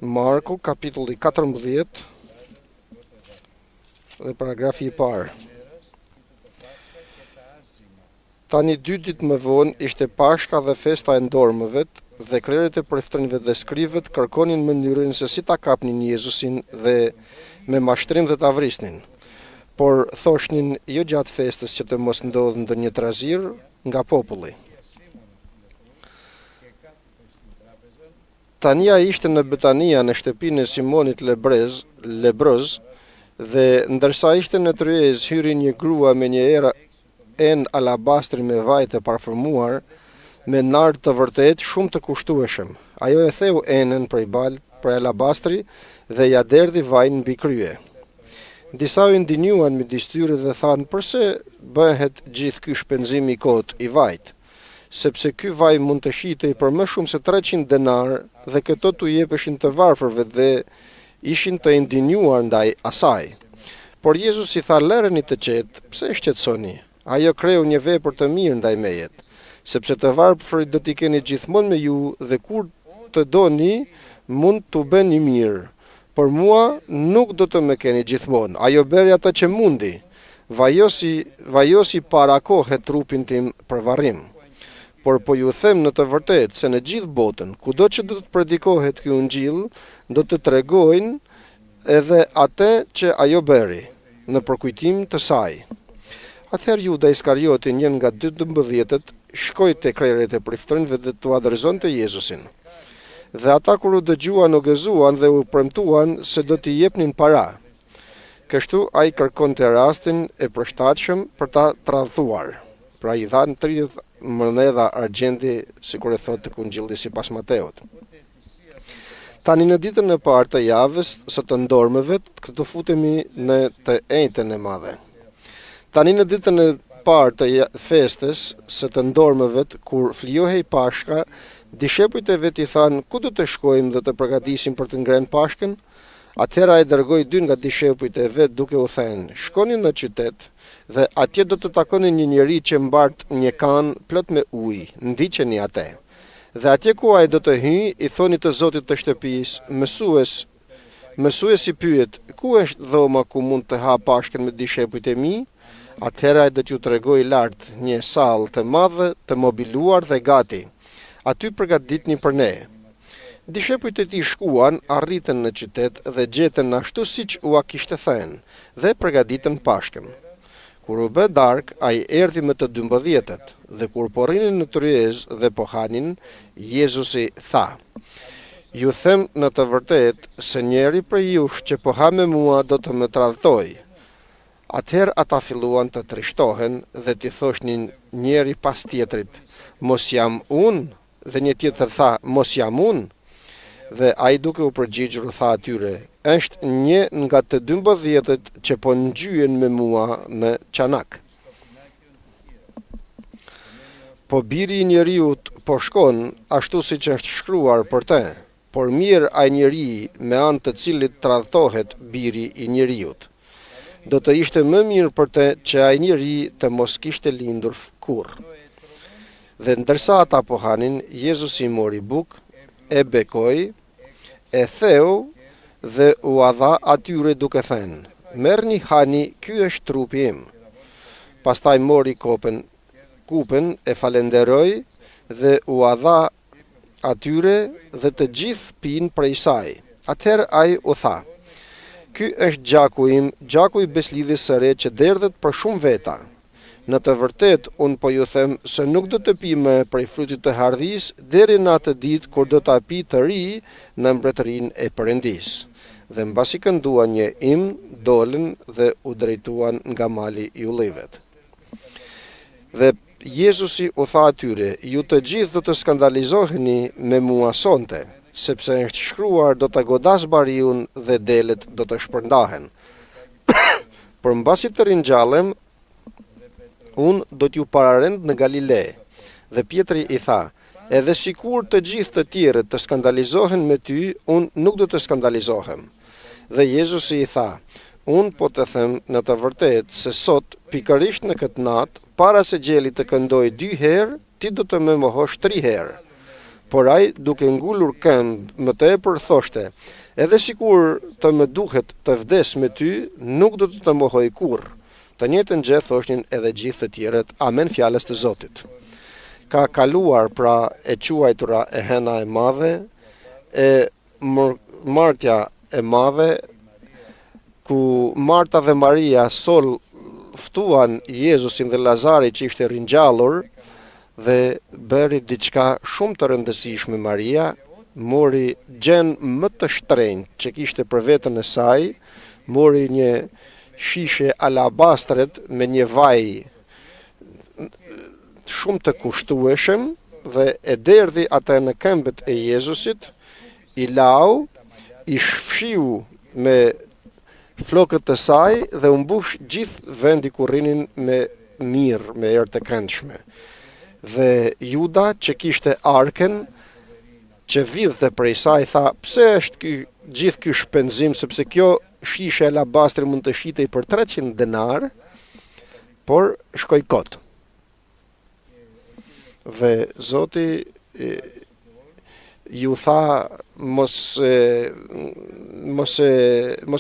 Marku, kapitulli 14 dhe paragrafi I parë. Tani 2 ditë më vonë ishte Pashka dhe festa e ndormëve dhe krerët e prefëtrinjve dhe skrivët kërkonin mënyrën se si ta kapnin Jezusin dhe me mashtrim dhe ta vrisnin. Por thoshnin jo gjatë festës që të mos ndodhë ndonjë trazir nga populli. Tania ishte në Betania në shtëpinë e Simonit lebroz dhe ndërsa ishte në tryez hyri një grua me një enë alabastri me vaj të parfumuar me nard të vërtet shumë të kushtueshëm. Ajo e theu enën prej alabastri dhe ja derdhi vajin mbi krye. Disa u ndinjuan midis tyre dhe thanë përse bëhet gjithë ky shpenzim I kot I vajit, sepse ky vaj mund të shitej për më shumë se 300 denar dhe këto t'u jepeshin të varfërve dhe ishin të indinjuar ndaj asaj. Por Jezus I tha lëreni të qetë, pse shqetësoni? Ajo kreu një vepër të mirë ndaj mejet, sepse të varfërit do t'i keni gjithmonë me ju dhe kur të doni mund t'u bëni mirë. Por mua nuk do të më keni gjithmonë. Ajo beri ata që mundi, vajosi para kohe trupin tim për varrim. Por po ju them në të vërtetë se në gjithë botën, kudo që do të predikohet ky ungjil, do të tregojnë edhe atë që ajo bëri, në përkujtim të saj. Atëherë Juda Iskarioti, një nga 12-ët, shkoi te krerët e prifëtrinjve dhe t'u adresonte Jezusin. Dhe ata kur u dëgjuan u gëzuan dhe u premtuan se do t'i jepnin para. Kështu ai kërkonte rastin e përshtatshëm për ta tradhuar. Pra I dhan 30 monedha argjendi, sikur e thotë tek Ungjilli sipas Mateut. Tani në ditën e parë të javës së të ndormëve, këtu futemi në të njëjtën e madhe. Tani në ditën e parë të festës së të ndormëve, kur flijohej Pashka, dishepujt e vet I thanë, ku do të shkojmë dhe të përgatisim për të ngrënë Pashkën? Atëherë ai dërgoi 2 nga dishepujt e vet duke u thënë, shkoni në qytet dhe atje do të takoni një njeri që mbart një kan plot me ujë, ndiqeni atë. Dhe atje ku ai do të hyjë, I thoni të zotit të shtëpisë, mësuesi pyet, ku është dhoma ku mund të ha Pashkën me dishepujt e mi? Atëherë ai do t'ju tregoj lart një sallë të madhe, të mobiluar dhe gati. Aty përgatitni për ne. Dishepujt e tij shkuan, arritën në qytet dhe gjetën ashtu siç ua kishte thënë dhe përgatitën Pashkën. Kur u bë darkë, ai erdhi me të 12-ët dhe kur po rrinin në tryez dhe po hanin, Jezusi tha: Ju them në të vërtetë se njeri prej jush që po ha me mua do të më tradhtoj. Atëherë ata filluan të trishtohen dhe t'i thoshnin njeri pas tjetrit, mos jam unë? Dhe një tjetër tha, mos jam unë? Dhe ai duke u përgjigjur tha atyre, është një nga të 12-ët që po ngjyen me mua në çanak. Po biri I njeriut po shkon ashtu siç është shkruar për të, por mirë ai njeri me anë të cilit tradhtohet biri I njeriut. Do të ishte më mirë për të që ai njeri të mos kishte lindur kurrë. Dhe ndërsa ata po hanin, Jezusi mori bukë, e bekoi, e theu dhe u dha atyre duke thënë, merrni hani, ky është trupi im. Pastaj mori kupen e falenderoi dhe u dha atyre dhe të gjithë pinë prej saj. Atëherë ai u tha, ky është gjaku im, gjaku I beslidhjes së re që derdhet për shumë veta. Në të vërtet, unë po ju them se nuk do të pi më prej frutit të hardhis deri në atë ditë kur do ta pi të ri në mbretërinë e Perëndis. Dhe mbasi kënduan një himn, dolën dhe u drejtuan nga mali I ullivet. Dhe Jezusi u tha atyre, ju të gjithë do të skandalizoheni me mua sonte, sepse është shkruar do të godas bariun dhe delet do të shpërndahen. Por mbasi të ringjallem, unë do t'ju pararend në Galile. Dhe Pietri I tha, edhe sikur të gjithë të tjerët të skandalizohen me ty, unë nuk do të skandalizohem. Dhe Jezusi I tha, unë po të them në të vërtetë se sot, pikërisht në këtë natë, para se gjeli të këndoj 2 herë, ti do të më mohosh 3 herë. por ai duke ngullur këmbë më tepër thoshte: "Edhe sikur të më duhet të vdes me ty, nuk do të mohoj kurrë." Të njëjtën gjë thoshin edhe gjithë të tjerët. Amen fjalës të Zotit. Ka kaluar pra e quajtura e hena e madhe, e martja e madhe, ku Marta dhe Maria sol ftuan Jezusin dhe Lazarin që ishte ringjallur, dhe bëri diçka shumë të rëndësishme. Maria mori gjën më të shtrenjtë që kishte për veten e saj, mori një shishe alabastret me një vaj shumë të kushtueshëm dhe e derdhi atë në këmbët e Jezusit, i lau, i shfshiu me flokët të saj dhe u mbush gjithë vendi ku rrinin me mirë, me erë të këndshme. Dhe Juda që kishte arken, që vidhte prej saj, tha: "Pse është gjithë ky shpenzim, sepse kjo shishe alabastri mund të shitej për 300 denar, por shkoi kot." Dhe Zoti ju tha: mos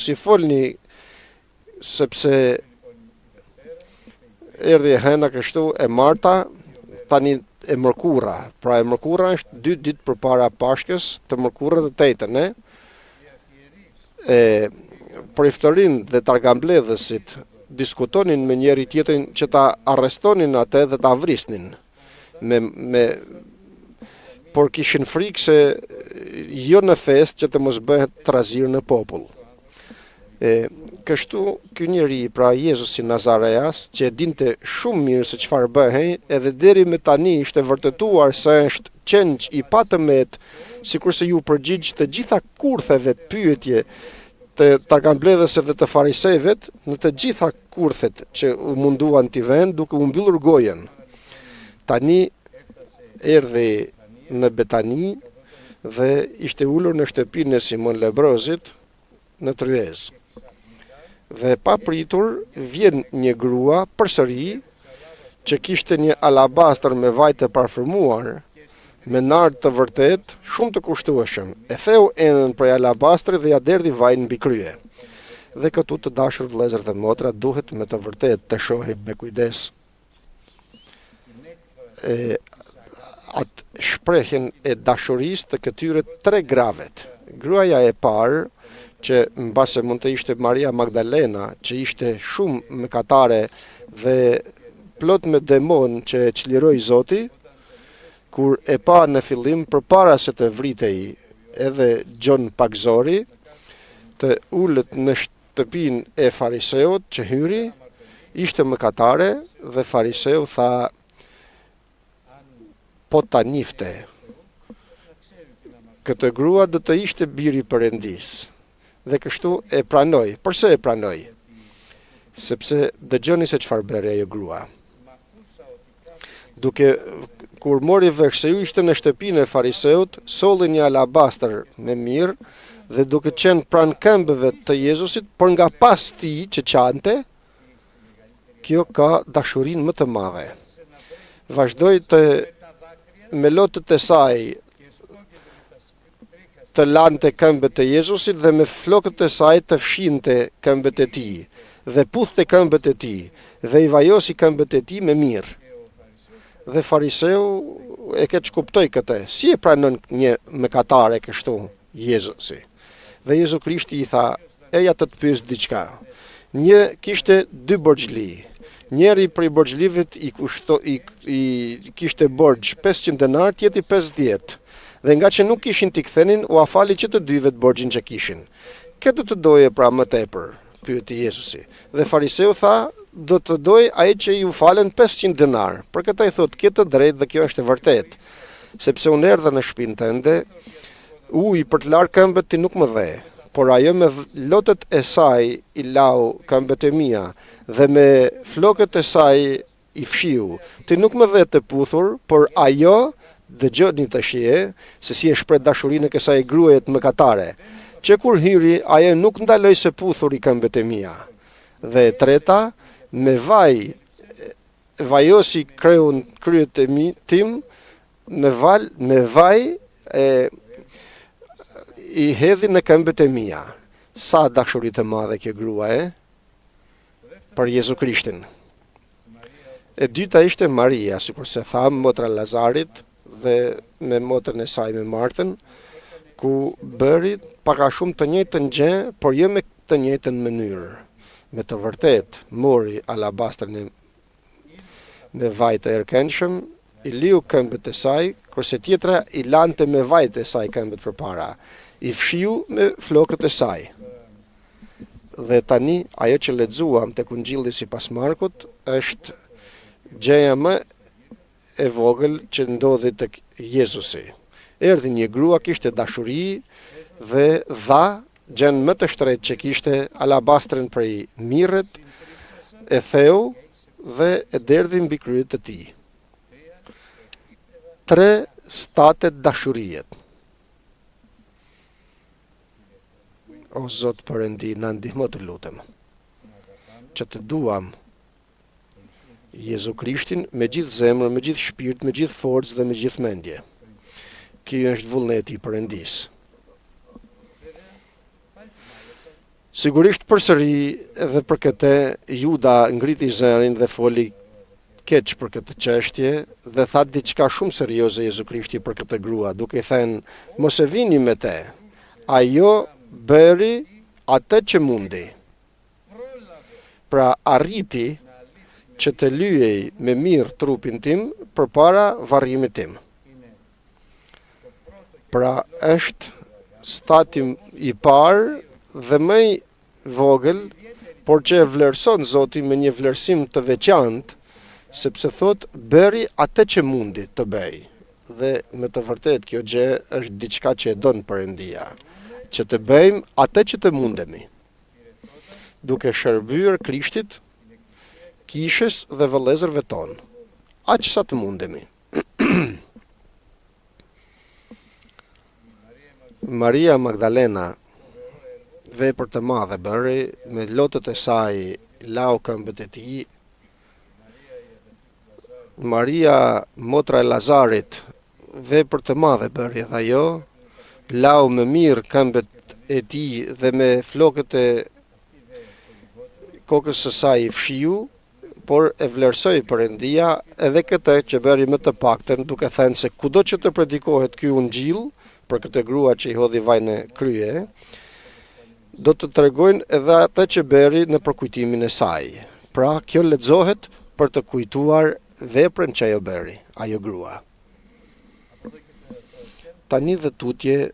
i folni, sepse erdhi e hena kështu e Marta, tani e mërkura. Pra e mërkura është 2 ditë përpara Pashkës, të mërkurën dhe 8-ën, Priftorin dhe targambledhësit diskutonin me njëri tjetrin që ta arrestonin atë dhe ta vrisnin. Por kishin frikë se jo në fest që të mos bëhet trazir në popull. Kështu ky njeri, pra Jezusi Nazareas, që e dinte shumë mirë se çfarë bëhej, edhe deri me tani ishte vërtetuar se është qenç i patëmet, sikurse ju përgjigj të gjitha kurtheve të pyetje të targambledhësve dhe të farisejve, në të gjitha kurthet që u munduan t'i vënë, duke u mbyllur gojen. Tani erdhi në Betani dhe ishte ulur në shtëpinë e Simon Lebrozit në Tryez. Dhe pa pritur vjen një grua përsëri që kishte një alabastër me vaj të parfumuar, me nard të vërtet, shumë të kushtueshëm. E theu enën prej alabastrit dhe ja derdhi vajin mbi krye. Dhe këtu, të dashur vëllezër dhe motra, duhet me të vërtet të shohim me kujdes atë shprehjen e dashurisë të këtyre 3 gravet. Gruaja e parë, që mbase mund të ishte Maria Magdalena, që ishte shumë mëkatare dhe plot me demon që e çliroi Zoti, kur e pa në fillim përpara se të vritej edhe Gjon Pagzori, të ulët në shtëpinë e fariseut që hyri, ishte mëkatare dhe fariseu tha: "Po ta njifte. Këtë grua do të ishte biri Perëndis." Dhe kështu e pranoi. Përse e pranoi? Sepse dëgjoni se çfarë bëri ajo grua. Kur mori vesh se ju ishte në shtëpinë e fariseut, solli një alabastër me mirë dhe duke qenë pranë këmbëve të Jezusit, por nga pas tij që qante, kjo ka dashurinë më të madhe. Vazhdoi me lotët e saj të lante këmbët e Jezusit dhe me flokët e saj të fshinte këmbët e tij dhe puthte këmbët e tij dhe i vajosi këmbët e tij me mirë. Dhe fariseu e keq kuptoi këtë. Si e pranon një mëkatare kështu Jezusi? Dhe Jezu Krishti i tha: "Eja të pyes diçka. Një kishte 2 borxhli. Njeri prej borxhlivet i kishte borxh 500 denar, tjetri 50. Dhe nga që nuk kishin t'i kthenin, u afali që të dyve të borxhin që kishin. Kë do të doje pra më tepër?" pyeti Jezusi. Dhe fariseu tha: "Do të doj ai që ju falen 500 denar." Për këtë i thot: "Ke të drejtë dhe kjo është e vërtet, sepse unë erdha në shtëpinë tënde, ujë për të larë këmbët ti nuk më dhe, por ajo me lotët e saj i lau këmbët e mia dhe me flokët e saj i fshiu. Ti nuk më dhe të puthur, por ajo, dëgjoni tash se si e shpreh dashurinë e kësaj gruaje të mëkatare, që kur hyri ajo nuk ndaloi se puthur i këmbët e mia. Dhe e treta, me vaj vajosi kryet e tim me vaj i hedhi në këmbët e mia. Sa dashurit e madhe kjo grua për Jezu Krishtin. E dyta ishte Maria, sikur se tham, motra Lazarit dhe me motrën e saj me Martën, ku bëri pak a shumë të njëjtën gjë, por jo me të njëjtën mënyrë. Me të vërtet, mori alabastrën me vaj të erkenshëm, i liu këmbët e saj, kurse tjetra i lante me vajt e saj këmbët përpara, i fshiu me flokët e saj. Dhe tani, ajo që lexuam tek Ungjilli sipas Markut, është gjëja më e vogël që ndodhi tek Jezusi. Erdhi një grua, kishte dashuri dhe dha gjën më të shtrenjtë që kishte, alabastrën prej mirret, e theu dhe e derdhi mbi kryet të tij. 3 statet dashurijet. O Zot Perëndi, na ndihmo të lutem, që të duam Jezu Krishtin me gjithë zemër, me gjithë shpirt, me gjithë forcë dhe me gjithë mendje. Ky është vullneti i Perëndis. Sigurisht përsëri edhe për këtë Juda ngriti zërin dhe foli keq për këtë çështje dhe tha diçka shumë serioze Jezu Krishti për këtë grua, duke thënë, mos e vini me te. Ajo bëri atë që mundi. Pra arriti që të lyej me mirë trupin tim përpara varrimit tim. Pra është stati i parë dhe më i vogël, por që e vlerëson Zoti me një vlerësim të veçantë, sepse thot bëri atë që mundi të bëj. Dhe me të vërtet kjo gjë është diçka që e don Perëndia, që të bëjmë atë që të mundemi, duke shërbyer Krishtit, kishës dhe vëllezërve tonë, aq sa të mundemi. Maria Magdalena vepër të madhe bëri, me lotët e saj lau këmbët e tij. Maria, motra e Lazarit, vepër të madhe bëri edhe ajo, lau me mirë këmbët e tij dhe me flokët e kokës së saj i fshiu, por e vlerësoi Perëndia edhe këtë që bëri më të paktën, duke thënë se kudo që të predikohet ky ungjill për këtë grua që i hodhi vaj në krye, do të tregojnë edhe atë që bëri në përkujtimin e saj. Pra, kjo lexohet për të kujtuar veprën që ajo bëri, ajo grua. Tani dhe tutje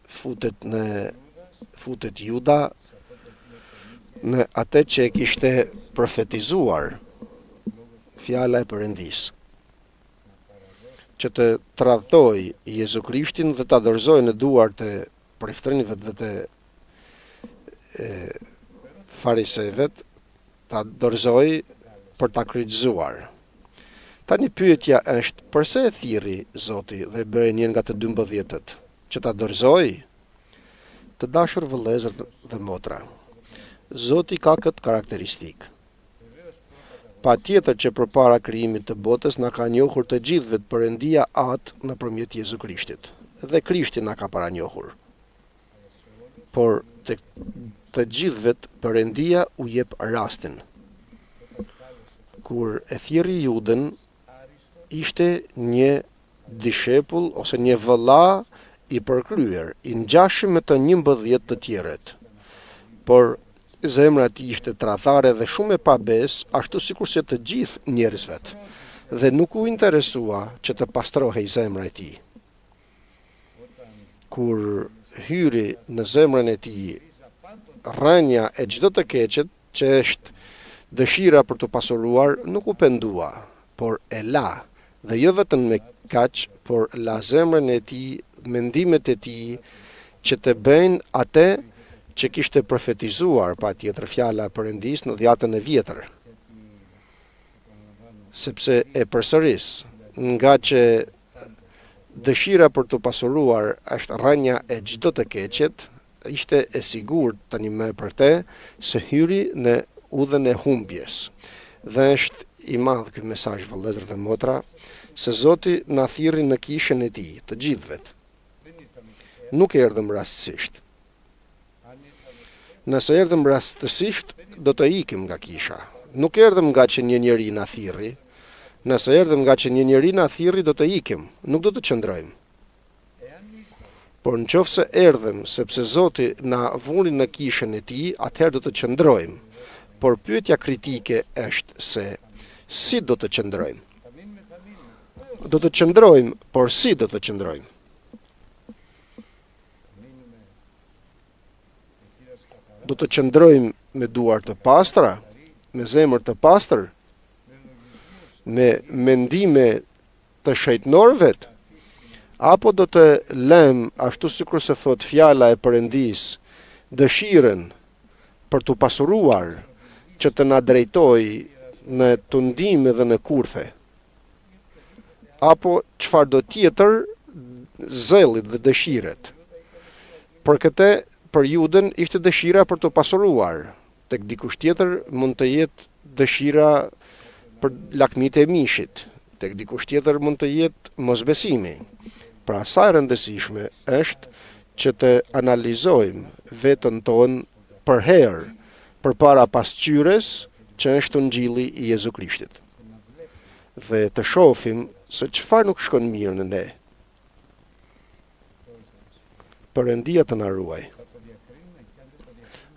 futet Juda në atë që e kishte profetizuar fjala e Perëndis, që të tradhtoj Jezu Krishtin dhe ta dorëzoj në duart e prifërinjve dhe të farisejve, ta dorëzoj për ta kryqëzuar. Tani pyetja është, përse e thirri Zoti dhe bëri një nga të 12-tët, që ta dorëzoj? Të dashur vëllezër dhe motra, Zoti ka këtë karakteristikë. Pa tjetër që përpara krijimit të botës na ka njohur të gjithëve Perëndia atë nëpërmjet Jezu Krishtit. Dhe Krishti na ka paranjohur. Por të gjithëve Perëndia u jep rastin. Kur e thirri Judën, ishte një dishepull ose një vëlla i përkryer, i ngjashëm me të 11 të tjerët. Por zemra e tij ishte tradhare dhe shumë e pabes, ashtu sikur se të gjithë njerëzvet, dhe nuk u interesua që të pastrohej zemra e tij. Kur hyri në zemrën e tij rrënja e çdo të keqet, që është dëshira për të pasuruar, nuk u pendua, por e la, dhe jo vetëm me kaq, por la zemrën e tij, mendimet e tij, që të bëjnë atë që kishte profetizuar pa tjetër fjala e Perëndis në dhjetën e vjetër. Sepse e përsëris, nga që dëshira për të pasuruar është rrënja e çdo të keqet, ishte e sigurt tani më për te se hyri në udhën e humbjes. Dhe është i madh ky mesazh, vëllezër dhe motra, se Zoti na thirri në kishën e tij, të gjithëvet. Nuk erdhëm rastësisht. Nëse erdhëm rastësisht, do të ikim nga kisha. Nuk erdhëm nga që një njeri na thirri. Nëse erdhëm nga që një njeri na thirri, do të ikim, nuk do të qëndrojmë. Por nëse erdhëm sepse Zoti na vuri në kishën e tij, atëherë do të qëndrojmë. Por pyetja kritike është se si do të qëndrojmë? Do të qëndrojmë, por si do të qëndrojmë? Do të qëndrojmë me duar të pastra, me zemër të pastër, me mendime të shejtënorëve, apo do të lëm, ashtu sikur se thot fjala e Perëndis, dëshirën për të pasuruar që të na drejtoj në tundime dhe në kurthe, apo çfarë do tjetër zellit dhe dëshiret. Për këtë për Juden ishte dëshira për të pasuruar, tek dikush tjetër mund të jetë dëshira për lakmitë e mishit, tek dikush tjetër mund të jetë mosbesimi. Pra sa e rëndësishme është që të analizojmë veten tonë për herë, përpara pasqyres që është Ungjilli i Jezu Krishtit. Dhe të shohim se çfarë nuk shkon mirë në ne. Perëndia të na ruaj.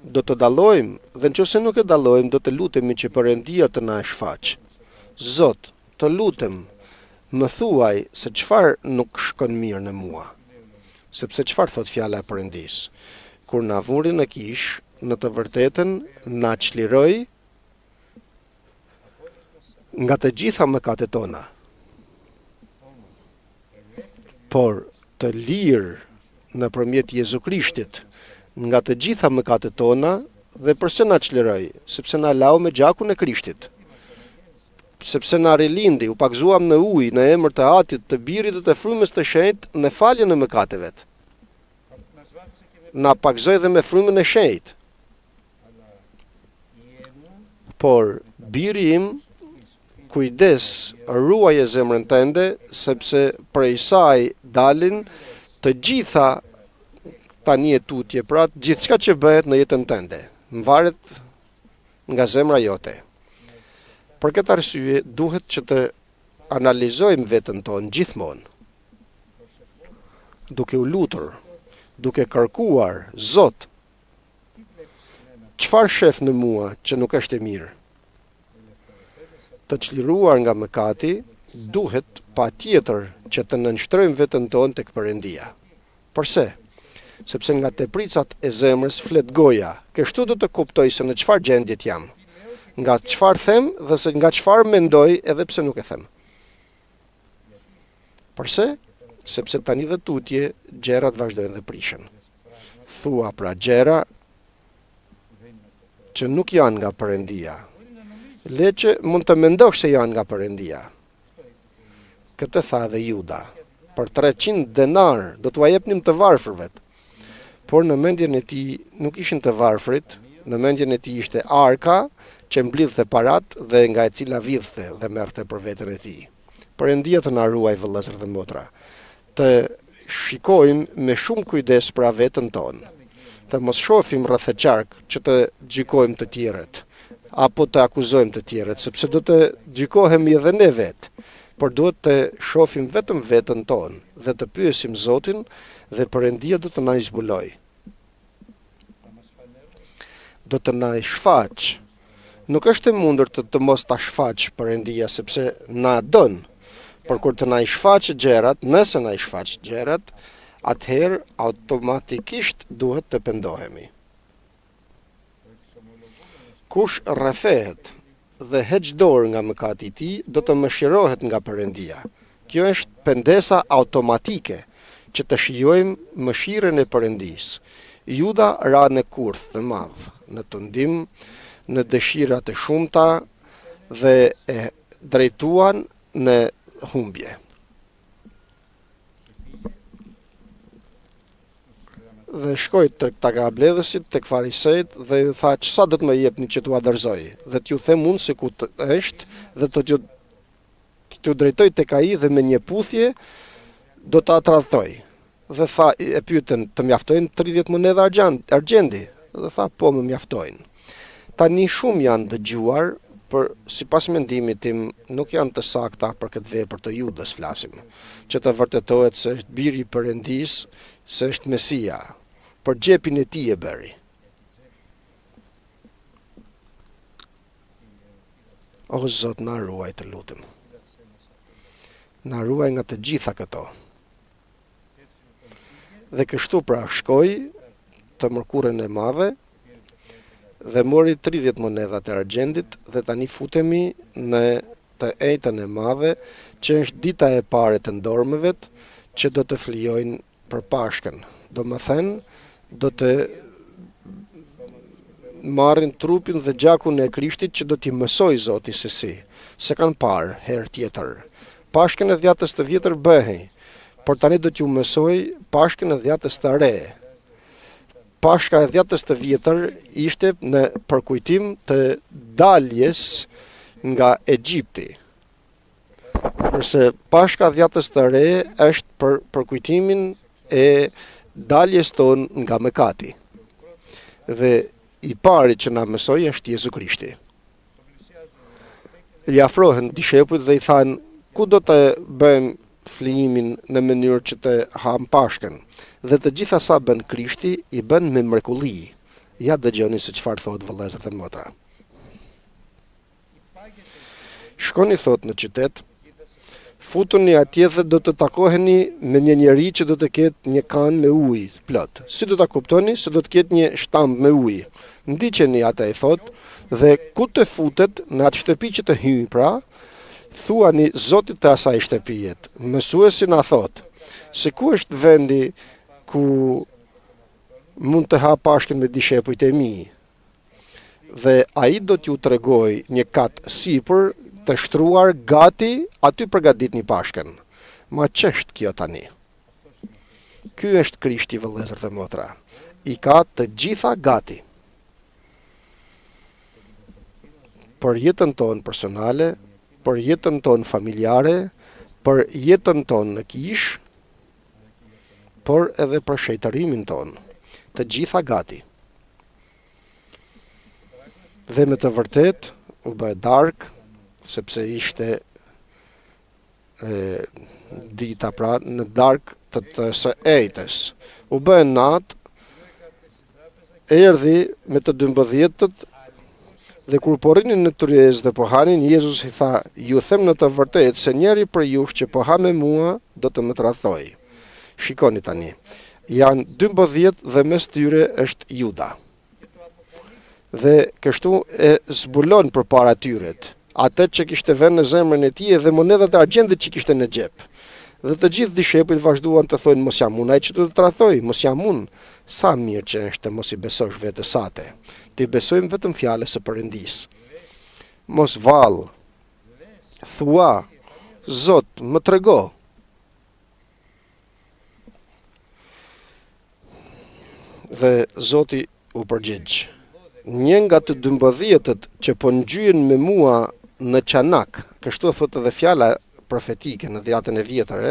Do të dallojmë dhe nëse nuk e dallojmë, do të lutemi që Perëndia të na shfaq. Zot, të lutem, më thuaj se çfarë nuk shkon mirë në mua. Sepse çfarë thot fjala e Perëndis? Kur na vuri në kish, në të vërtetën na çliroi nga të gjitha mëkatet tona. Por të lirë nëpërmjet Jezu Krishtit nga të gjitha mëkatet tona, dhe pse na çliroi? Sepse na lau me gjakun e Krishtit. Sepse na rilindi, u pagzuam në ujë, në emër të Atit, të Birit dhe të Frymës të Shenjtë, në faljen e mëkateve. Na pagzoi dhe me frymën e Shenjtë. Por biri im, kujdes, ruaje zemrën tënde, sepse prej saj dalin të gjitha tani e tutje, pra gjithçka që bëhet në jetën tënde, mvaret nga zemra jote. Për këtë arsye duhet që të analizojmë veten tonë gjithmonë, duke u lutur, duke kërkuar, Zot, çfarë shef në mua që nuk është e mirë? Të çliruar nga mëkati, duhet patjetër që të nënshtrojmë veten tonë tek Perëndia. Përse? Sepse nga tepricat e zemrës flet goja. Kështu do të kuptoj se në çfarë gjendje jam. Nga çfarë them dhe se nga çfarë mendoj edhe pse nuk e them. Përse? Sepse tani dhe tutje gjërat vazhdojnë dhe prishen. Thua pra gjëra që nuk janë nga Perëndia. Le që mund të mendosh se janë nga Perëndia. Këtë tha dhe Juda. Për 300 denar do t'ua jepnim të varfërvet. Por në mendjen e tij nuk ishin të varfrit, në mendjen e tij ishte arka që mblidhte parat dhe nga e cila vidhte dhe merrte për veten e tij. Perëndia të na ruaj vëllezër dhe motra. Të shikojmë me shumë kujdes pra veten tonë. Të mos shohim rreth e qark që të gjykojmë të tjerët, apo të akuzojmë të tjerët, sepse do të gjykohemi edhe ne vetë, por duhet të shohim vetëm veten tonë dhe të pyesim Zotin dhe Perëndia do të na zbuloj. Do të na shfaq. Nuk është e mundur të mos ta shfaq Perëndia sepse na don. Por kur të na shfaq gjërat, nëse na shfaq gjërat, atëherë automatikisht duhet të pendohemi. Kush rrefehet dhe heq dorë nga mëkati i tij, do të mëshirohet nga Perëndia. Kjo është pendesa automatike që të shijojmë mëshirën e Perëndis. Juda ra në kurth të madh, në tundim, në dëshirat e shumta dhe e drejtuan në humbje. Dhe shkoj tek tagabledhësit, tek farisejt dhe ju tha çfarë do të më jepni që t'u adërzoj, dhe t'ju them unë se ku është dhe të drejtoj tek ai dhe me një puthje do ta tradhtoj. Dhe tha, e pyetën, të mjaftojnë 30 monedha argjendi? Dhe tha, po më mjaftojnë. Tani shumë janë dëgjuar, për sipas mendimit tim nuk janë të sakta për këtë vepër të Judës flasim, që të vërtetohet se është biri i Perëndis, se është Mesia, për xhepin e tij e bëri. O Zot, na ruaj, të lutem. Na ruaj nga të gjitha këto. Dhe kështu pra shkoi të mërkurën e madhe dhe mori 30 monedha të argjendit dhe tani futemi në të ejtën e madhe që është dita e pare të ndormëvet që do të flijojnë për Pashkën. Do më thënë, do të marrin trupin dhe gjakun e Krishtit që do t'i mësoj Zoti se kanë parë herë tjetër. Pashkën e dhjatës të vjetër bëhej, por tani do t'ju mësoj Pashkën e dhjatës të re. Pashka e dhjatës të vjetër ishte në përkujtim të daljes nga Egjipti. Përse Pashka e dhjatës të re është për përkujtimin e daljes tonë nga mëkati. Dhe i pari që na mësoi është Jezu Krishti. I afrohen dishepujt dhe i thanë, ku do të bëjmë flijimin në mënyrë që të ham Pashkën? Dhe të gjitha sa bën Krishti, i bën me mrekulli. Ja dëgjoni se çfarë thotë vëllezër dhe motra. Shkoni thot në qytet, futuni atje dhe do të takoheni me një njeri që do të ketë një kan me ujë plot. Si do ta kuptoni? Se do të ketë një shtamb me ujë. Ndiqeni atë, i thot, dhe ku të futet në atë shtëpi që të hyjë pra, thuani Zotit të asaj shtëpijet. Mësuesi na thot, se ku është vendi ku mund të ha Pashkën me dishepujt e mi. Dhe ai do t'ju tregoj një kat sipër të shtruar gati, aty përgatitni Pashkën. Ma ç'është kjo tani? Ky është Krishti, vëllezër dhe motra. I ka të gjitha gati. Për jetën tonë personale, për jetën tonë familjare, për jetën tonë në kish, por edhe për shejtërimin tonë, të gjitha gati. Dhe me të vërtet, u bë darkë, sepse ishte dita pra në darkë të së ejtës. U bë natë, erdhi me të 12-tët, dhe kur po rinin në tryezë dhe po hanin, Jezus i tha, ju them në të vërtet se njeri për jush që po ha me mua do të më tradhtoj. Shikoni tani, janë 12 dhe mes tyre është Juda. Dhe kështu e zbulon për para tyret, atë që kishte vënë në zemrën e tij dhe monedhat e argjendit që kishte në xhep. Dhe të gjithë dishepujt vazhduan të thonë, mos jam unë ai që do të tradhtoj, mos jam unë. Sa mirë që është mos i besosh vetes sate. Ti besojmë vetëm fjalës së Perëndis. Mos vall. Thua, Zot, më trego. Dhe Zoti u përgjigj. Një nga të 12-tët që po ngjyen me mua në çanak, kështu thotë edhe fjala profetike në dhjatën e vjetër,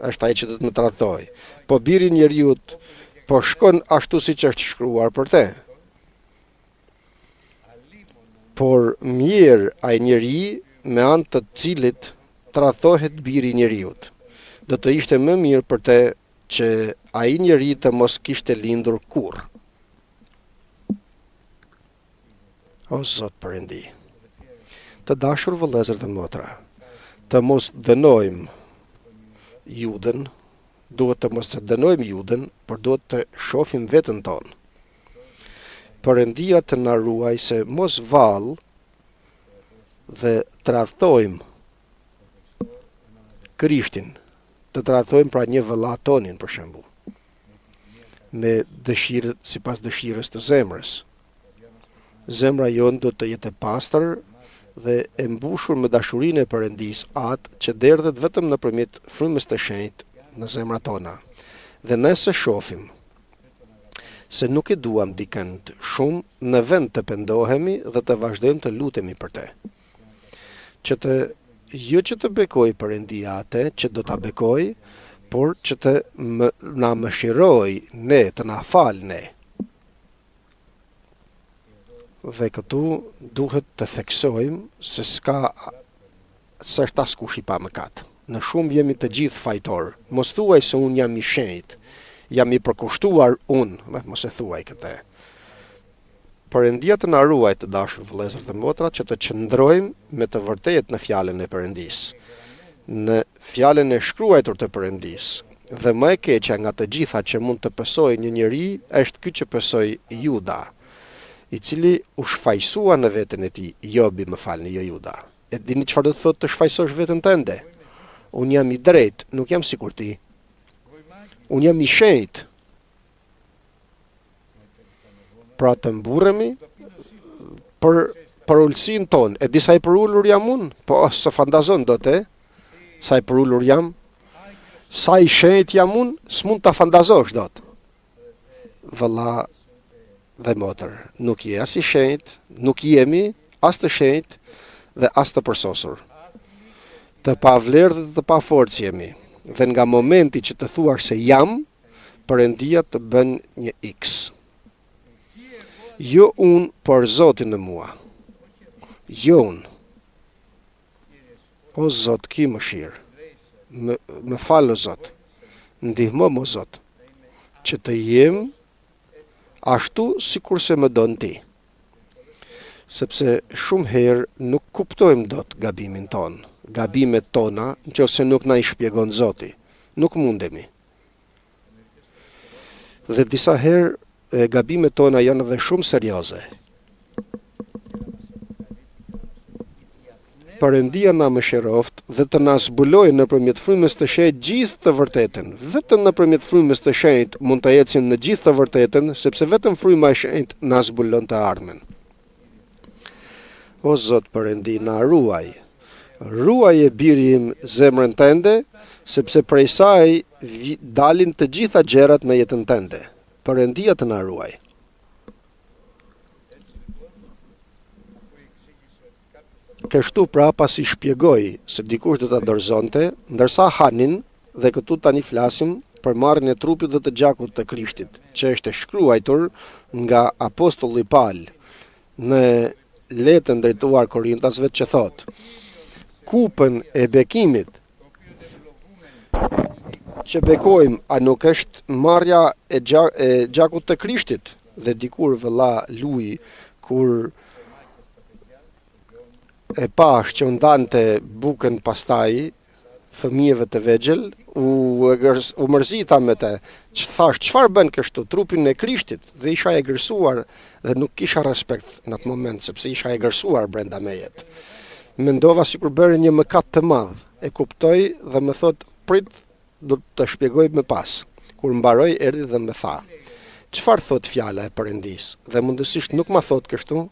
është ai që do të më tradhtoj. Po biri i njeriut po shkon ashtu siç është shkruar për te. Por mirë ai njeri me anë të cilit tradhtohet biri i njeriut. Do të ishte më mirë për te që ai njeri të mos kishte lindur kurrë. O Zot Perëndi, të dashur vëllezër dhe motra, të mos dënojmë Judën, duhet të mos të dënojmë Judën, por duhet të shohim veten tonë. Perëndia të na ruaj se mos vall dhe tradhtojmë Krishtin, të tradhtojmë pra një vëlla tonin për shembull, me dëshirë sipas dëshirës të zemrës. Zemra jonë do të jetë e pastër dhe e mbushur me dashurinë e Perëndis, atë që derdhet vetëm nëpërmjet frymës së shenjtë në zemrat tona. Dhe nëse shohim se nuk e duam dikën shumë, në vend të pendohemi dhe të vazhdojmë të lutemi për te. Që të jo që të bekoj Perëndia atë që do ta bekoj, por që të na mëshiroj ne, të na fal ne. Dhe këtu duhet të theksojmë se s'është askush i pa mëkat. Në shumë jemi të gjithë fajtor. Mos thuaj se unë jam i shenjtë, jam i përkushtuar unë, mos e thuaj këtë. Perëndia të na ruaj, të dashur vëllezër dhe motra, që të qëndrojmë me të vërtetë në fjalën e Perëndisë, në fjalën e shkruar të Perëndisë. Dhe më e keqja nga të gjitha që mund të pësoj një njeri është ky që pësoi Juda, i cili u shfaqsua në veten e tij. Jobi, më falni, jo Juda. E dini çfarë do të thotë të shfaqsosh veten tënde? Unë jam i drejtë, nuk jam sikur ti. Unë jam i shenjtë. Pra të mburremi për ulësin tonë. E di sa i përullur jam unë? Po, së fantazon do të, sa i përullur jam? Sa i shenjtë jam unë? S'mund të fantazosh do të. Vëlla dhe motër, nuk je as i shenjtë, nuk jemi as të shenjtë dhe as të përsosur. Të pavlerë dhe të paforcë jemi. Dhe nga momenti që të thuash se jam, Perëndia të bën një X. Jo unë, por Zoti në mua. Jo unë. O Zot, ki mëshirë. Më falë o Zot. Ndihmo o Zot, që të jem ashtu sikur se më don ti. Sepse shumë herë nuk kuptojmë dot gabimin ton, gabimet tona, nëse nuk na i shpjegon Zoti. Nuk mundemi. Dhe disa herë gabimet tona janë edhe shumë serioze. Perëndia na mëshiroft dhe të na zbulojë nëpërmjet frymës të shenjtë gjithë të vërtetën. Vetëm nëpërmjet frymës të shenjtë mund të ecim në gjithë të vërtetën, sepse vetëm fryma e shenjtë na zbulon të ardhmen. O Zot Perëndi, na ruaj. Ruaj e biri im zemrën tënde, sepse prej saj dalin të gjitha gjërat në jetën tënde. Perëndia të na ruaj. Kështu pra pasi shpjegoj se dikush do ta dorëzonte, ndërsa hanin, dhe këtu tani flasim për marrjen e trupit dhe të gjakut të Krishtit, që është shkruar nga apostulli Paul në letrën drejtuar Korintasve, që thot: kupën e bekimit që bekojmë, a nuk është marrja e gjakut të Krishtit? Dhe dikur vëlla Lui, kur e pash që ndante bukën pastaj fëmijëve të vegjël, u mërzita me të, që thash, çfarë bën kështu, trupin e Krishtit? Dhe isha e gërsuar dhe nuk kisha respekt në atë moment, sepse isha e gërsuar brenda mejet. Mendova sikur bëre një mëkat të madh. E kuptoj dhe më thot, prit, do të shpjegoj më pas. Kur mbaroi erdhi dhe më tha: çfarë thot fjala e Perëndis? Dhe mundësisht nuk ma thot kështu,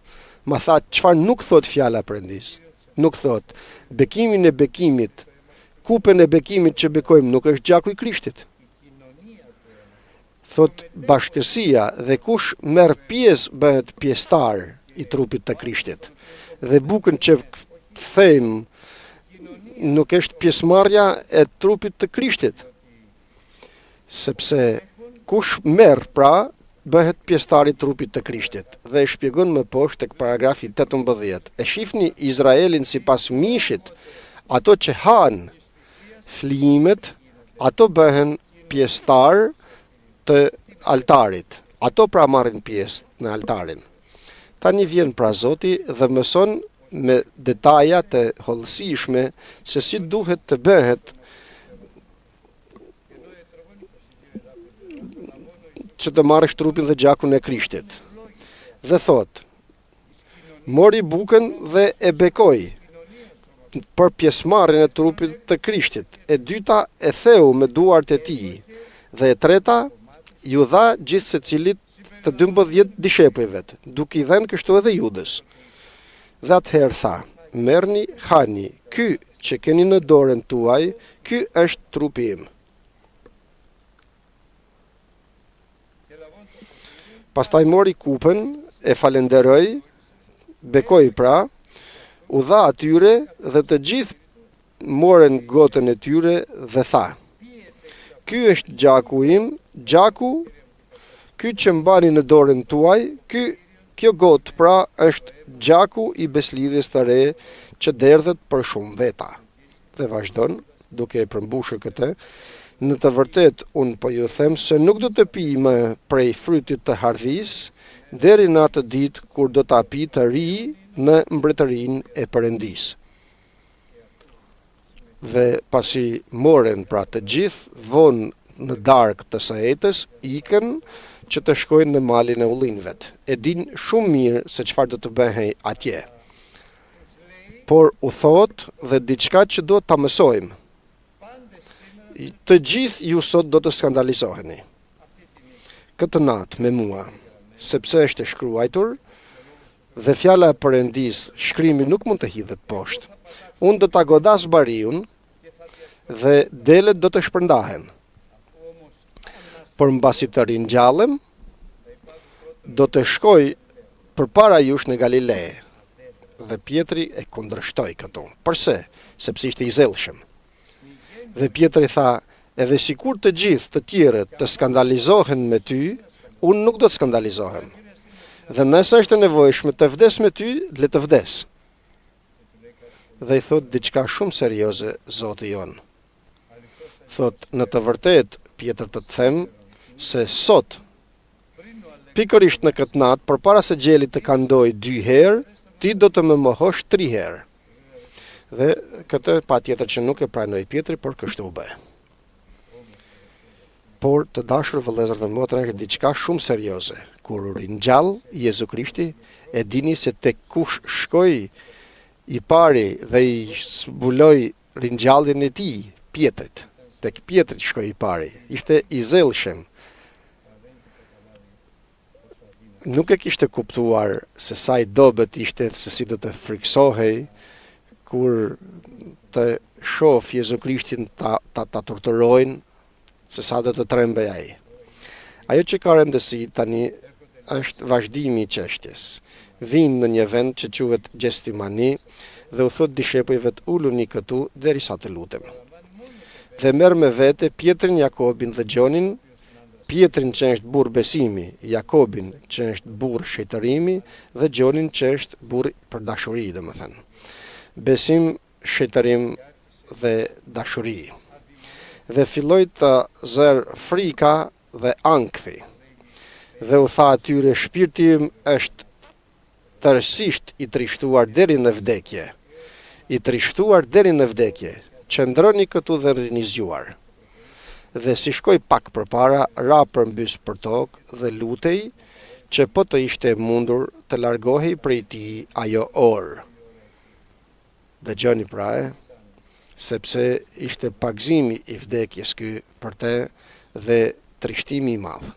ma tha çfarë nuk thot fjala e Perëndis. Nuk thot bekimin e bekimit, kupën e bekimit që bekojmë nuk është gjaku i Krishtit. Thot bashkësia dhe kush merr pjesë bëhet pjesëtar i trupit të Krishtit. Dhe bukën që thejmë nuk është pjesëmarrja e trupit të Krishtit. Sepse kush merr pra bëhet pjesëtar i trupit të Krishtit. Dhe e shpjegon më poshtë tek paragrafi 18. E shihni Izraelin sipas mishit, ato që han flimet, ato bëhen pjesëtar të altarit. Ato pra marrin pjesë në altarin. Tani vjen pra Zoti dhe mëson me detaja të hollësishme se si duhet të bëhet që të marrësh trupin dhe gjakun e Krishtit. Dhe thot: mori bukën dhe e bekoi për pjesëmarrjen e trupit të Krishtit. E dyta e theu me duart e tij. Dhe e treta ju dha gjithë secilit të 12 dishepujve, duke i dhënë kështu edhe Judës. Dhe atëherë tha: merrni, hani, ky që keni në dorën tuaj, ky është trupi im. Pastaj mori kupën, e falenderoi, bekoi pra, u dha atyre dhe të gjithë morën gotën e tyre dhe tha: "Ky është gjaku im, gjaku, ky që mbani në dorën tuaj, kjo gotë pra është gjaku i beslidhjes të re që derdhet për shumë veta." Dhe vazhdon duke e përmbushur këtë: "Në të vërtet, unë po ju them se nuk do të pi më prej frytit të hardhis, deri në atë ditë kur do ta pi të ri në mbretërinë e Perëndisë." Dhe pasi moren pra të gjithë, vonë në darkë të sahetës, ikën që të shkojnë në malin e ullinëvet. E din shumë mirë se çfarë do të bëhej atje. Por u thot dhe diçka që do ta mësojmë. Të gjithë ju sot do të skandalizoheni këtë natë me mua, sepse është e shkruajtur dhe fjala e Perëndisë, shkrimi nuk mund të hidhet poshtë. Unë do ta godas bariun dhe delet do të shpërndahen. Por mbasi të ringjallem, do të shkoj përpara jush në Galile. Dhe Pietri e kundërshtoi këtu. Përse? Sepse ishte i zellshëm. Dhe Pietri tha: "Edhe sikur të gjithë të tjerët të skandalizohen me ty, unë nuk do të skandalizohem. Dhe nëse është e nevojshme të vdes me ty, le të vdes." Dhe i thot diçka shumë serioze Zoti jon. Thot: "Në të vërtet, Pietër, të them se sot, pikërisht në këtë natë, përpara se gjeli të kandoj 2 herë, ti do të më mohosh 3 herë." Dhe këtë patjetër që nuk e pranoi Pietri, por kështu u bë. Por të dashur vëllezër dhe motra, është diçka shumë serioze. Kur u ringjall Jezu Krishti, e dini se tek kush shkoi i pari dhe i zbuloi ringjalljen e tij, Pietrit. Tek Pietri shkoi i pari. Ishte i zellshëm. Nuk e kishte kuptuar se sa i dobët ishte, se si do të friksohej kur të shoh Jezu Krishtin ta torturojnë, se sa do të trembej ai. Ajo që ka rëndësi tani është vazhdimi i çështjes. Vinë në një vend që quhet Gjestimani dhe u thot dishepujve të uluni këtu derisa të lutem. Dhe merr me vete Pietrin, Jakobin dhe Gjonin, Pietrin që është burr besimi, Jakobin që është burr shejtërimi dhe Gjonin që është burr për dashuri, domethënë. Besim, shejtërim dhe dashuri. Dhe filloi të zër frika dhe ankthi. Dhe u tha atyre: "Shpirti im është tërësisht i trishtuar deri në vdekje. I trishtuar deri në vdekje. Qëndroni këtu dhe rini zgjuar." Dhe si shkoi pak përpara, ra përmbys për tokë dhe lutej që po të ishte mundur të largohej prej tij ajo orë. Dëgjoni pra, sepse ishte pagëzimi i vdekjes ky për te dhe trishtimi i madh.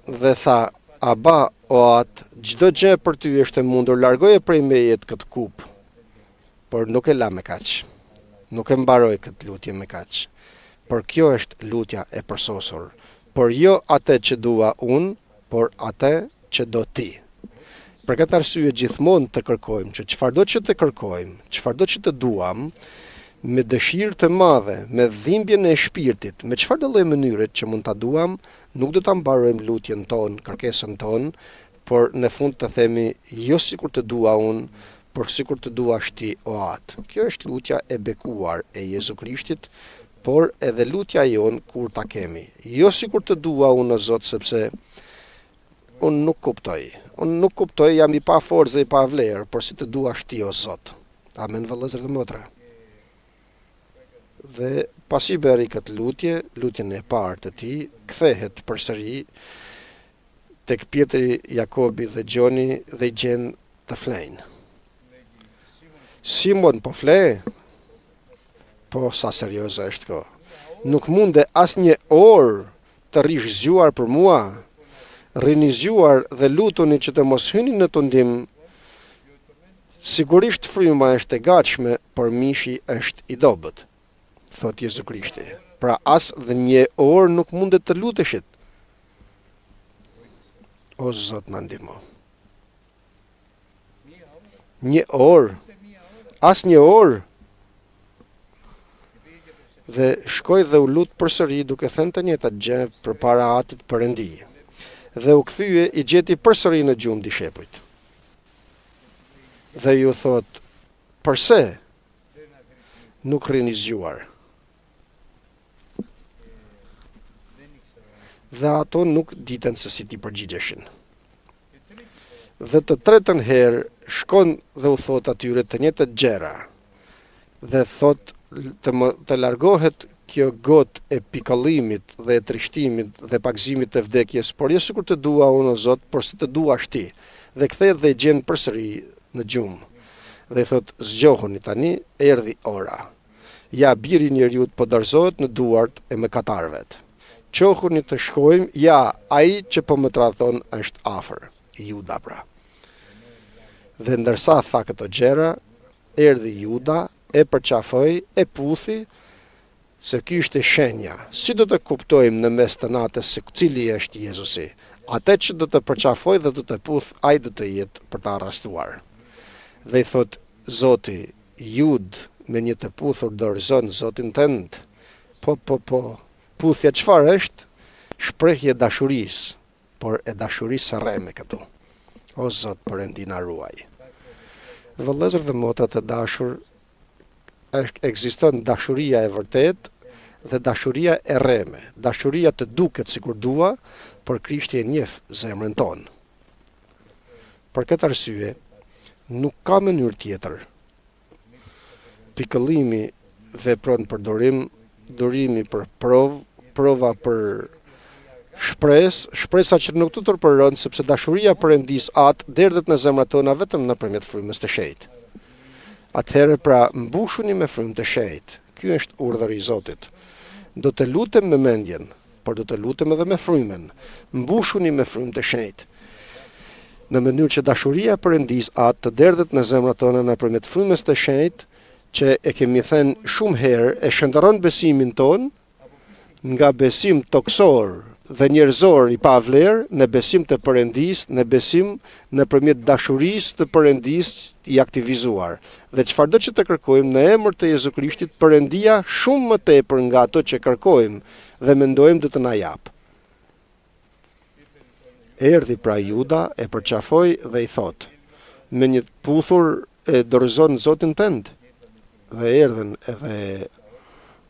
Dhe tha: "Aba, o atë, çdo gjë për ty është e mundur, largoje prej meje këtë kup." Por nuk e la me kaq. Nuk e mbaroi këtë lutje me kaq. Por kjo është lutja e përsosur. Por jo atë që dua unë, por atë që do ti. Për këtë arsye gjithmonë të kërkojmë që çfarëdo që të kërkojmë, çfarëdo që të duam, me dëshirë të madhe, me dhimbjen e shpirtit, me çfarëdo lloj mënyre që mund ta duam, nuk do ta mbarojmë lutjen tonë, kërkesën tonë, por në fund të themi: "Jo sikur të dua unë, por sikur të duash ti, o atë." Kjo është lutja e bekuar e Jezu Krishtit, por edhe lutja jon kur ta kemi. Jo sikur të dua unë, o Zot, sepse unë nuk kuptoj. Unë nuk kuptoj, jam i pa forcë, i pa vlerë, por si të duash ti, o Zot. Amen, vëllezër dhe motra. Dhe pasi bëri këtë lutje, lutjen e parë të tij, kthehet përsëri tek Pietri, Jakobi dhe Gjoni dhe i gjen të flejnë. "Simon, po fle?" "Po, sa serioze është kjo. Nuk munde asnjë orë të rish zgjuar për mua. Rini zgjuar dhe lutuni që të mos hyni në tundim. Sigurisht fryma është e gatshme, por mishi është i dobët," thot Jezu Krishti. Pra as dhe një orë nuk mundet të luteshit. O Zot, na ndihmo. një orë, as një orë, dhe shkoi dhe u lut përsëri duke thënë të njëjtat gjë përpara Atit Perëndi. Dhe u kthye i gjeti përsëri në gjumë dishepujt. Dhe ju thot, përse nuk rini zgjuar? Dhe ato nuk ditën se si ti përgjigjeshin. Dhe të tretën herë shkon dhe u thot atyre të njëjtat gjëra. Dhe thot të largohet kjo gotë e pikollimit dhe e trishtimit dhe pagëzimit të vdekjes, por jo sikur të dua unë o Zot, por si të duash ti. Dhe kthehet dhe gjen përsëri në gjumë. Dhe i thot, zgjohuni tani, erdhi ora. Ja, biri i njeriut po dorëzohet në duart e mëkatarëve. Qohuni të shkojmë, ja, ai që po më tradhon është afër, Juda pra. Dhe ndërsa tha këto gjëra, erdhi Juda, e përqafoi, e puthi, se ky ishte shenja. Si do të kuptojmë në mes të natës se cili është Jezusi? Atë që do të përqafoj dhe do të puth, ai do të jetë për ta arrestuar. Dhe i thot, Zoti, Jud me një të puthur dorëzon Zotin tënd. Po. Puthja çfarë është? Shprehje dashurisë, por e dashurisë rreme këtu. O Zot, Perëndi na ruaj. Vëllezër dhe motra të dashur, ekziston dashuria e vërtet dhe dashuria e rreme. Dashuria të duket sikur dua, por Krishti e njeh zemrën tonë. Për këtë arsye, nuk ka mënyrë tjetër. Pikëllimi vepron për dorim, durimi për provë, prova për shpresa që nuk të turpëron, sepse dashuria Perëndis atë derdhet në zemrat tona vetëm nëpërmjet frymës të shenjtë. Atëherë pra mbushuni me frymë të shenjtë. Ky është urdhri i Zotit. Do të lutem me mendjen, por do të lutem edhe me frymën. Mbushuni me frymë të shenjtë. Në mënyrë që dashuria Perëndis atë të derdhet në zemrat tona nëpërmjet frymës të shenjtë, që e kemi thënë shumë herë, e shëndëron besimin ton nga besim toksor dhe njerëzor i pavlerë në besim të Perëndis, në besim nëpërmjet dashurisë të Perëndis i aktivizuar. Dhe çfarëdo që të kërkojmë në emër të Jezu Krishtit, Perëndia shumë më tepër nga ato që kërkojmë dhe mendojmë do të na jap. Erdhi pra Juda, e përqafoi dhe i thot, me një puthur e dorëzon Zotin tënd. Dhe erdhen edhe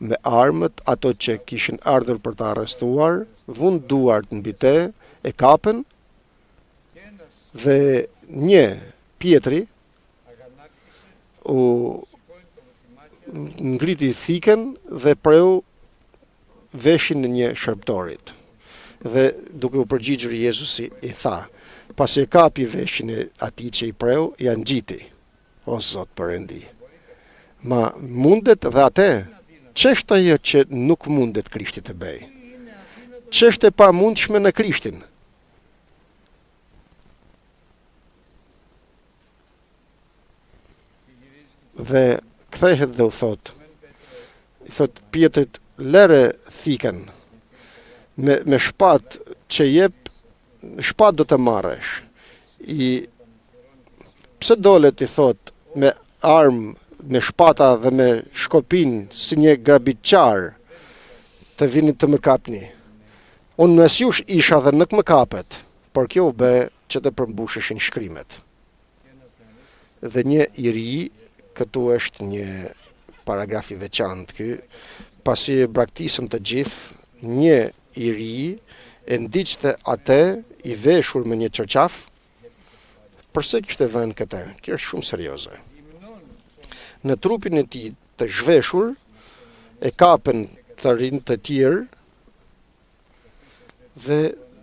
me armët ato që kishin ardhur për ta arrestuar, vund duart mbi te, e kapën dhe një Pietri u ngriti thiken dhe preu veshin në një shërbëtorit. Dhe duke u përgjigjur Jezusi i tha, pasi e kapi veshin e atij që i preu, ja ngjiti. O Zot Perëndi. Ma mundet dhe atë, ç'është ajo që nuk mundet Krishti të bëj? Ç'është e pamundshme në Krishtin? Dhe kthehet dhe u thot, i thot Pietrit, lere thiken, me shpatë që jep, shpatë do të marrësh. Pse dolet, i thot, me armë, me shpata dhe me shkopin si një grabitqar të vini të më kapni. Unë mes jush isha dhe nuk më kapet, por kjo u bë që të përmbusheshin shkrimet. Dhe një i ri, këtu është një paragraf i veçantë ky, pasi e braktisën të gjithë, një i ri e ndiqte atë i veshur me një çarçaf. Përse kishte vënë këtë? Kjo është shumë serioze. Në trupin e tij të zhveshur, e kapën të rinë të tjerë dhe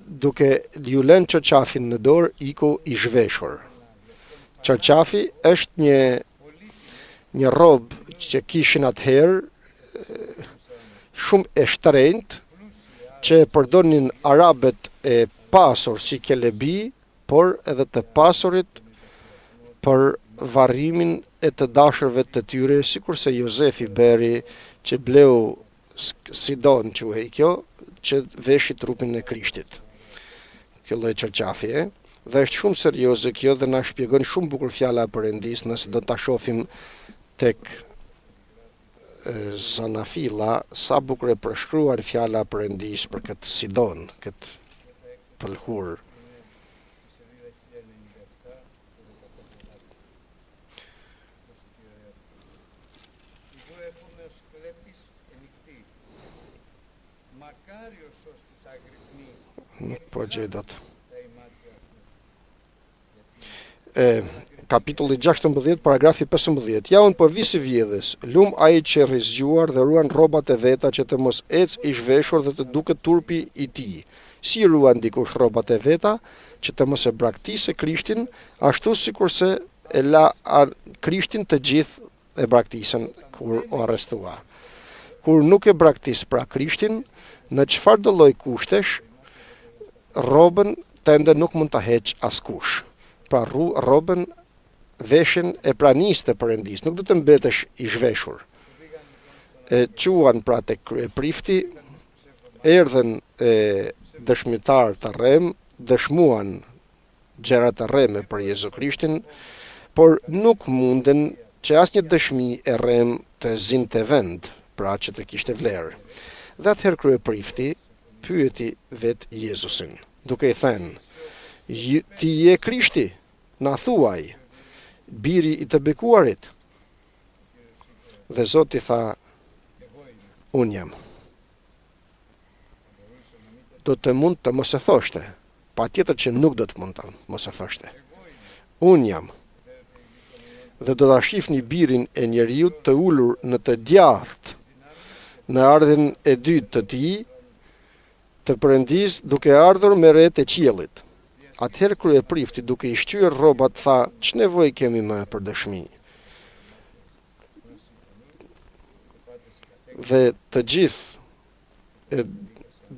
duke ju lënë çarçafin në dorë, iku i zhveshur. Çarçafi është një robë që kishin atëherë shumë e shtrenjtë, që e përdonin arabët e pasur si Kelebi, por edhe të pasurit për varrimin e të dashurve të tyre, sikurse Jozefi Beri që bleu Sidon quhej kjo, që veshi trupin e Krishtit. Kjo lloj çarçafi, Dhe është shumë serioze kjo dhe na shpjegon shumë bukur fjala e Perëndis, nëse do ta shohim tek Zanafilla, sa bukur e përshkruar fjala e Perëndis për këtë Sidon, këtë pëlhur. Nuk po gjej dot. Kapitulli 16, paragrafi 15. Ja unë po vi si vjedhës, lum ai që rrizgjuar dhe ruan rrobat e veta që të mos ec i zhveshur dhe të duket turpi i tij. Si ruan dikush rrobat e veta që të mos e braktisë Krishtin, ashtu sikurse e la Krishtin të gjithë e braktisën kur o arrestua. Kur nuk e braktis pra Krishtin, në çfarë do lloj kushtesh, rrobën tënde nuk mund ta heq askush. Pra rrobën, veshin e pranisë të Perëndis, nuk do të mbetesh i zhveshur. E quan pra tek kryeprifti, erdhen dëshmitar të rrem, dëshmuan gjëra të rreme për Jezu Krishtin, por nuk munden që asnjë dëshmi e rrem të zinte vend, pra që të kishte vlerë. Dhe atëherë kryeprifti pyeti vet Jezusin, duke i thënë: ti je Krishti, na thuaj, biri i të bekuarit? Dhe Zoti tha: unë jam. Do të mund të mos e thoshte, patjetër që nuk do të mund të mos e thoshte. Unë jam. Dhe do ta shihni birin e njeriu të ulur në të djathtë, në ardhin e dytë të tij, të Perëndis, duke ardhur me rreth e qiellit. Atëherë kryeprifti, duke i shqyer rrobat, tha: ç'nevojë kemi më për dëshmi? Dhe të gjithë e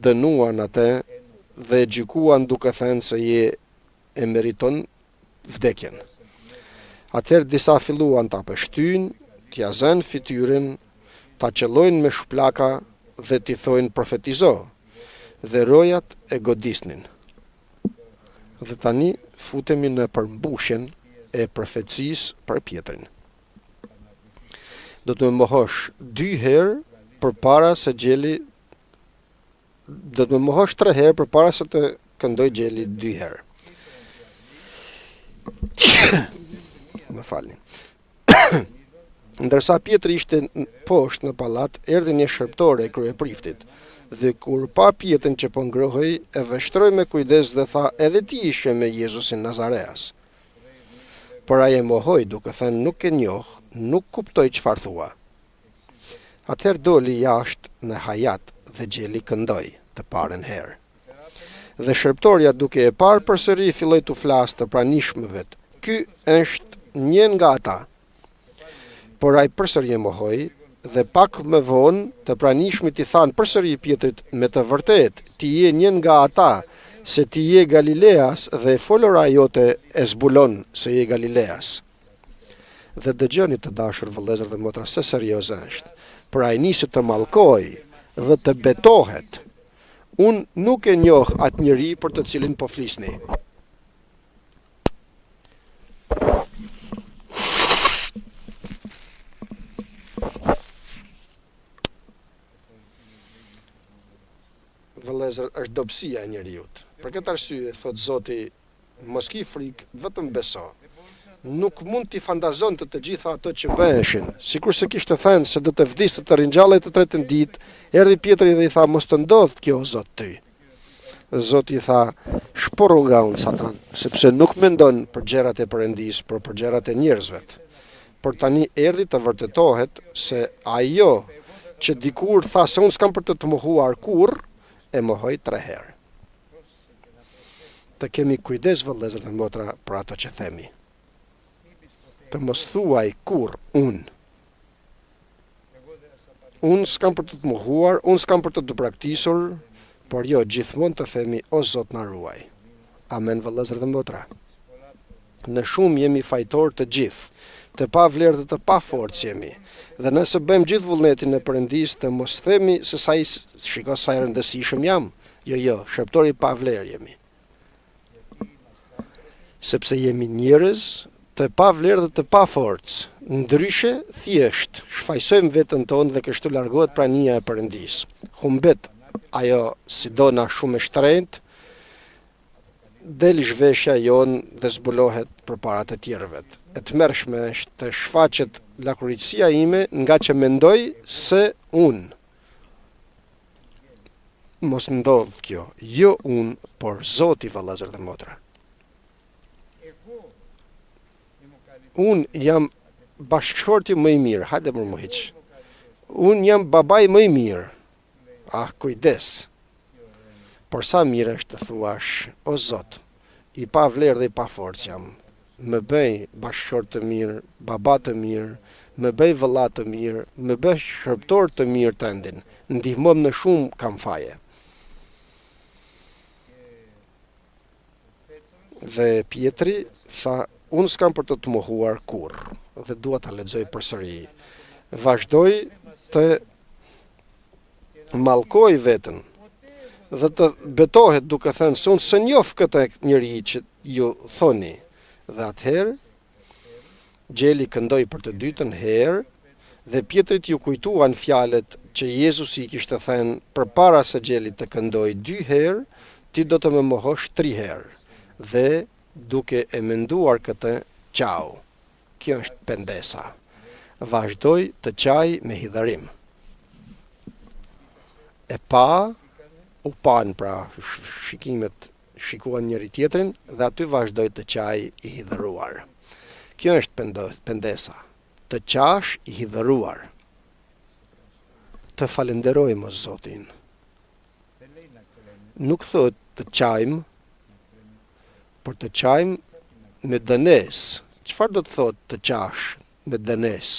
dënuan atë dhe e gjykuan duke thënë se e meriton vdekjen. Atëherë disa filluan ta pështyjnë, t'ia zënë fytyrën, ta qellojnë me shplaka dhe t'i thojnë profetizo, dhe rojat e godisnin. Dhe tani futemi në përmbushjen e profecisë për Pjetrin. Do të më mohosh 2 herë përpara se gjeli, do të më mohosh 3 herë përpara se të këndoj gjeli 2 herë. Më falni. Ndërsa Pietri ishte poshtë në pallat, erdhi një shërptore e kryepriftit, dhe kur pa Pietrin që po ngrohej, e vështroi me kujdes dhe tha: edhe ti ishe me Jezusin Nazareas. Por ai e mohoi duke thënë: nuk e njoh, nuk kuptoj çfarë thua. Atëherë doli jashtë në hajat dhe gjeli këndoi të parën herë. Dhe shërptoria, duke e parë përsëri, filloi të flasë të pranishmëve: ky është një nga ata. Por ai përsëri e mohoi, dhe pak më vonë të pranishmit i thanë përsëri Pietrit: me të vërtetë ti je një nga ata, se ti je Galileas, dhe folura jote e zbulon se je Galileas. Dhe dëgjoni të dashur vëllezër dhe motra, se serioze është. Por ai nisi të mallkojë dhe të betohet: unë nuk e njoh atë njeri për të cilin po flisni. Vëllezër, është dobësia e njeriut. Për këtë arsye, thot Zoti, mos ki frikë, vetëm beso. Nuk mund t'i fantazon të gjitha ato që bëheshin. Sikur se kishte thënë se do të vdiste të ringjallej të tretën ditë, erdhi Pietri dhe i tha: mos të ndodh kjo, Zot, ty. Zoti i tha: shporru nga unë, Satan, sepse nuk mendon për gjërat e Perëndis, por për gjërat e njerëzve. Por tani erdhi të vërtetohet se ajo që dikur tha se unë s'kam për të mohuar kurrë, e mohoj 3 herë. Të kemi kujdes, vëllezër dhe motra, për ato që themi. Të mos thuaj kurrë unë. Unë s'kam për të mohuar, unë s'kam për të braktisur, por jo, gjithmonë të themi: o Zot, na ruaj. Amen, vëllezër dhe motra. Në shumë jemi fajtor të gjithë, të pa vlerë dhe të pa forcë jemi. Dhe nëse bëjmë gjithë vullnetin e Perëndis, të mos themi se sa i shiko sa i rëndësishëm jam. Jo, shërptori pa vlerë jemi. sepse jemi njerëz të pa vlerë dhe të pa forcë. Ndryshe, thjesht, shfaqsojmë veten tonë dhe kështu largohet prania e Perëndisë. Humbet ajo sidona shumë e shtrenjtë, del zhveshja jon dhe zbulohet përpara të tjerëve. E tmerrshme është të shfaqet lakuritësia ime nga që mendoj se unë. Mos ndodh kjo, jo unë, por Zoti, vëllezër dhe motra. Unë jam bashkëshorti më i mirë, hajde më hiq. Unë jam babai më i mirë. Ah, kujdes. Por sa mirë është të thuash, o Zot, i pa vlerë dhe i pa forcë jam. Më bëj bashkëshort të mirë, baba të mirë, më bëj vëlla të mirë, më bëj shërbëtor të mirë të endin. Ndihmom në shumë kam faje. Dhe Pietri tha, unë s'kam për të mohuar kurrë dhe dua ta lexoj përsëri. Vazhdoi të mallkoj veten dhe të betohet duke thënë se unë së njoh këtë njeri që ju thoni. Dhe atëherë Gjeli këndoi për të dytën herë dhe Pietrit ju kujtuan fjalët që Jezusi i kishte thënë përpara se Gjeli të këndoj 2 herë, ti do të më mohosh 3 herë. Dhe duke e menduar këtë, qau. Kjo është pendesa. Vazhdoi të qaj me hidhërim. E pa, u pan pra shikimet shikuan njëri tjetrin dhe aty vazhdoi të qaj i hidhëruar. Kjo është pendesa. Të qash i hidhëruar. Të falenderojmë Zotin. Nuk thot të qajmë, por të qajmë me dënes. Çfarë do të thot të qash me dënes?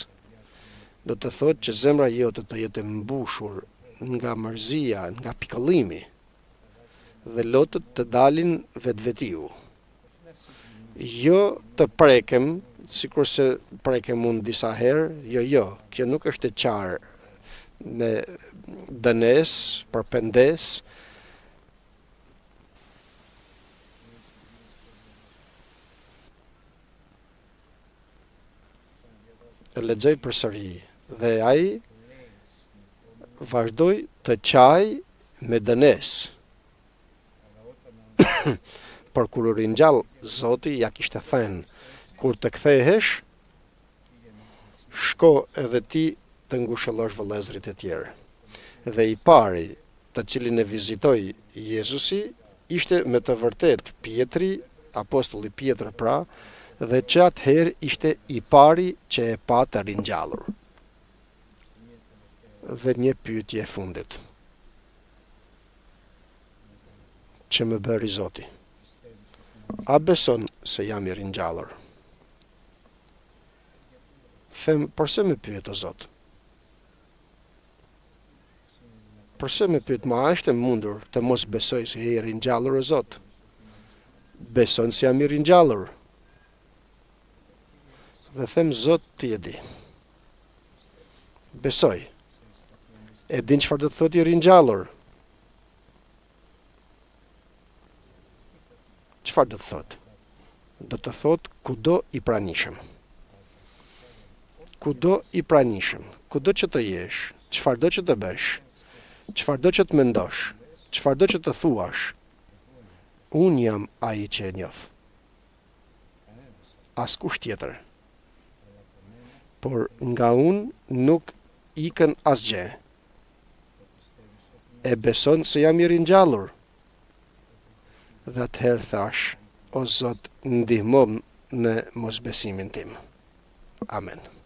Do të thot që zemra jote të jetë mbushur nga mërzia, nga pikëllimi, dhe lotët të dalin vetvetiu. Jo të prekem, sikur se prekem unë disa herë, jo, kjo nuk është e qarë me dënes, për pendes. E lexoj përsëri dhe ai vazhdoi të qaj me dënes. Por kur u ringjall, Zoti ja kishte thënë, kur të kthehesh, shko edhe ti të ngushëllosh vëllezërit e tjerë. Dhe i pari të cilin e vizitoi Jezusi ishte me të vërtet Pietri, apostulli Pietër pra, dhe që atëherë ishte i pari që e pa të ringjallur. Dhe një pyetje e fundit që më bëri Zoti. A beson se jam i ringjallur? Them, përse më pyet o Zot? Përse më pyet, ma është e mundur të mos besoj se je i ringjallur o Zot? Beson se jam i ringjallur? Dhe them, Zot, ti e di. Besoj. E din çfarë do të thotë i ringjallur? Çfarë do të thotë? Do të thotë kudo i pranishëm. Kudo i pranishëm, kudo që të jesh, çfarëdo që të bësh, çfarëdo që të mendosh, çfarëdo që të thuash, unë jam ai që e njoh. Askush tjetër. Por nga unë nuk ikën asgjë. E beson se jam i ringjallur? Dhe atëherë thash, o Zot, ndihmom në mosbesimin tim. Amen.